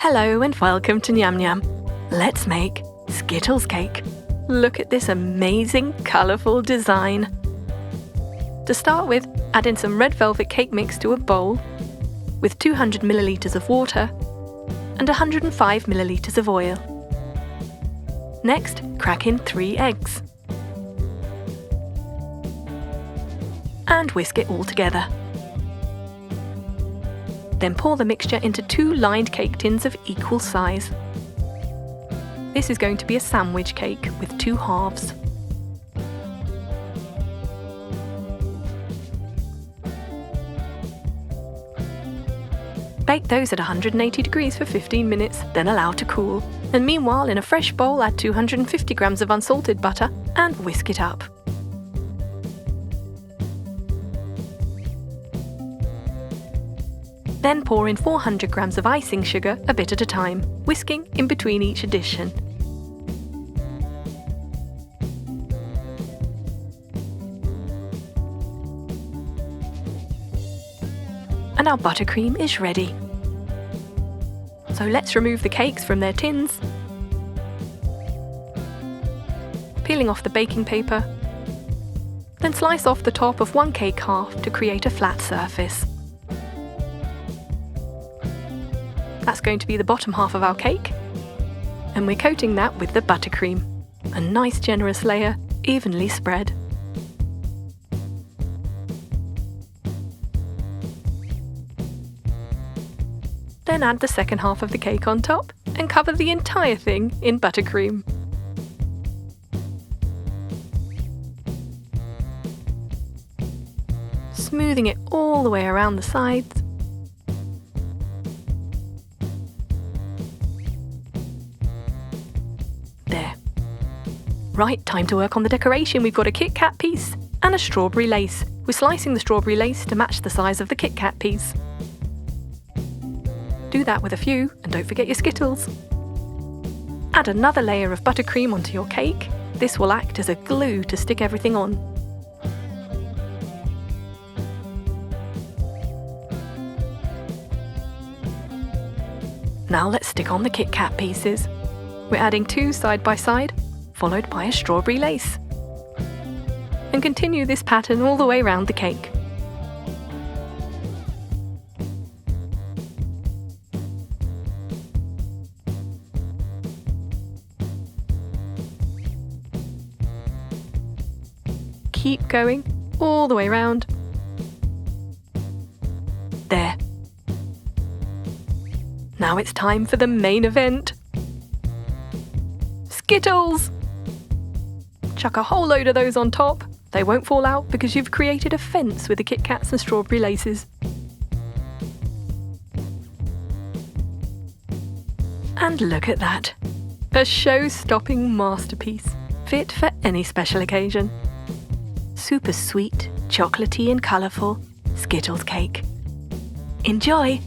Hello and welcome to Nyam Nyam. Let's make Skittles cake. Look at this amazing, colourful design. To start with, add in some red velvet cake mix to a bowl with 200 millilitres of water and 105 millilitres of oil. Next, crack in 3 eggs and whisk it all together. Then pour the mixture into 2 lined cake tins of equal size. This is going to be a sandwich cake with 2 halves. Bake those at 180 degrees for 15 minutes, then allow to cool. And meanwhile, in a fresh bowl, add 250 grams of unsalted butter and whisk it up. Then pour in 400 grams of icing sugar a bit at a time, whisking in between each addition. And our buttercream is ready. So let's remove the cakes from their tins, peeling off the baking paper, then slice off the top of 1 cake half to create a flat surface. That's going to be the bottom half of our cake, and we're coating that with the buttercream, a nice generous layer, evenly spread. Then add the second half of the cake on top and cover the entire thing in buttercream. Smoothing it all the way around the sides. There. Right, time to work on the decoration. We've got a Kit Kat piece and a strawberry lace. We're slicing the strawberry lace to match the size of the Kit Kat piece. Do that with a few, and don't forget your Skittles. Add another layer of buttercream onto your cake. This will act as a glue to stick everything on. Now let's stick on the Kit Kat pieces. We're adding 2 side by side, followed by a strawberry lace. And continue this pattern all the way around the cake. Keep going all the way around. There. Now it's time for the main event. Skittles! Chuck a whole load of those on top. They won't fall out because you've created a fence with the Kit Kats and strawberry laces. And look at that. A show-stopping masterpiece, fit for any special occasion. Super sweet, chocolatey and colourful Skittles cake. Enjoy!